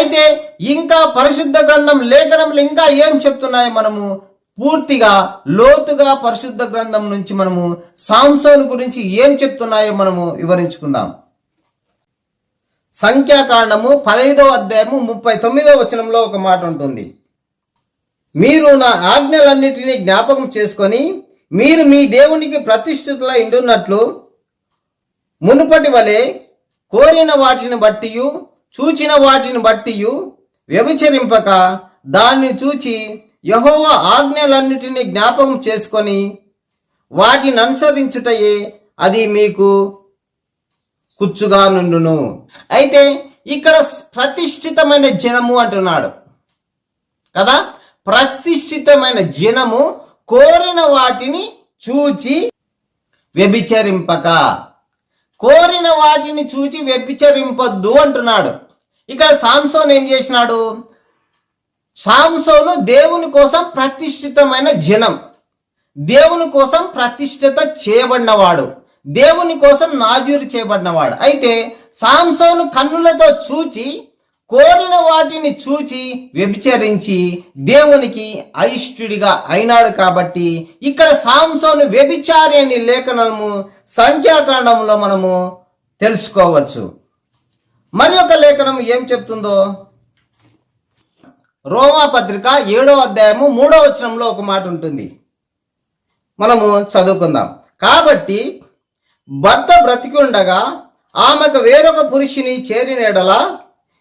అయితే ఇంకా పరిశుద్ధ గ్రంథం లేఖనములు ఇంకా ఏం చెప్తున్నాయో మనము పూర్తిగా లోతుగా పరిశుద్ధ గ్రంథం నుంచి మనము సాంసోను గురించి ఏం చెప్తున్నాయో మనము వివరించుకుందాం. సంఖ్యాకాండము 15వ అధ్యాయము 39వ వచనంలో ఒక మాట ఉంటుంది. మీరు నా ఆజ్ఞలన్నిటినీ జ్ఞాపకం చేసుకొని మీరు మీ దేవునికి ప్రతిష్ఠితుల ఇండున్నట్లు మునుపటి వలె కోరిన వాటిని బట్టి చూచిన వాటిని బట్టి వ్యభిచరింపక దాన్ని చూచి యెహోవా ఆజ్ఞలన్నిటినీ జ్ఞాపకం చేసుకొని వాటిని అనుసరించుటయే అది మీకు కుచ్చుగా నుండును. అయితే ఇక్కడ ప్రతిష్ఠితమైన జనము అంటున్నాడు కదా. ప్రతిష్ఠితమైన జనము కోరిన వాటిని చూచి వ్యభిచరింపక, కోరిన వాటిని చూచి వ్యభిచరింపొద్దు అంటున్నాడు. ఇక్కడ సాంసోను ఏం చేసినాడు? సాంసోను దేవుని కోసం ప్రతిష్ఠితమైన జనం, దేవుని కోసం ప్రతిష్ఠిత చేయబడినవాడు, దేవుని కోసం నాజీరు చేయబడినవాడు. అయితే సాంసోను కన్నులతో చూచి కోరిన వాటిని చూచి వ్యభిచరించి దేవునికి అయిష్టుడిగా అయినాడు. కాబట్టి ఇక్కడ సాంసోను వ్యభిచారి అనే లేఖనము సంఖ్యాకాండంలో మనము తెలుసుకోవచ్చు. మరి ఒక లేఖనం ఏం చెప్తుందో రోమాపత్రిక 7వ అధ్యాయము 3వ వచనంలో ఒక మాట ఉంటుంది, మనము చదువుకుందాం. కాబట్టి భర్త బ్రతికి ఉండగా ఆమెకు వేరొక పురుషుని చేరిన ఎడల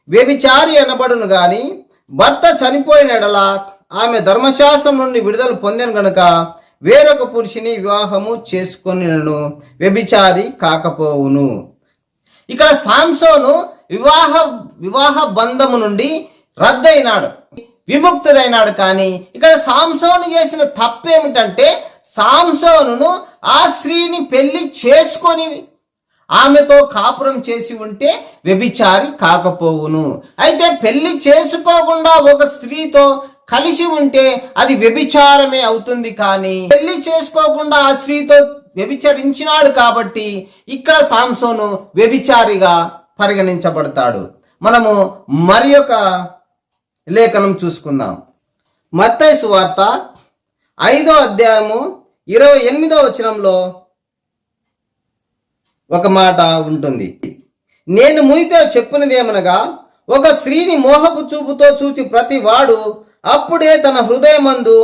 వ్యభిచారి అనబడును గాని భర్త చనిపోయిన ఎడల ఆమె ధర్మశాస్త్రం నుండి విడుదల పొందిన గనుక వేరొక పురుషుని వివాహము చేసుకొనినను వ్యభిచారి కాకపోవును. ఇక్కడ సాంసోను వివాహ బంధము నుండి రద్దయినాడు, విముక్తుడైనాడు. కానీ ఇక్కడ సాంసోను చేసిన తప్పేమిటంటే సాంసోనును ఆ స్త్రీని పెళ్లి చేసుకొని ఆమెతో కాపురం చేసి ఉంటే వ్యభిచారి కాకపోవును. అయితే పెళ్లి చేసుకోకుండా ఒక స్త్రీతో కలిసి ఉంటే అది వ్యభిచారమే అవుతుంది. కానీ పెళ్లి చేసుకోకుండా ఆ స్త్రీతో వ్యభిచరించినాడు కాబట్టి ఇక్కడ సాంసోను వ్యభిచారిగా పరిగణించబడతాడు. మనము మరి ఒక లేఖనం చూసుకుందాం. మత్తయి సువార్త 5వ అధ్యాయము 28వ వచనంలో ఒక మాట ఉంటుంది. నేను మీతో చెప్పినదేమనగా ఒక స్త్రీని మోహపు చూపుతో చూచి ప్రతి వాడు అప్పుడే తన హృదయమందు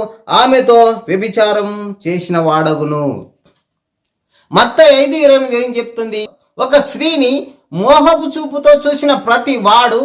ఆమెతో వ్యభిచారం చేసిన వాడగును. మత్తయి 5:28 ఏం చెప్తుంది? ఒక స్త్రీని మోహపు చూపుతో చూసిన ప్రతి వాడు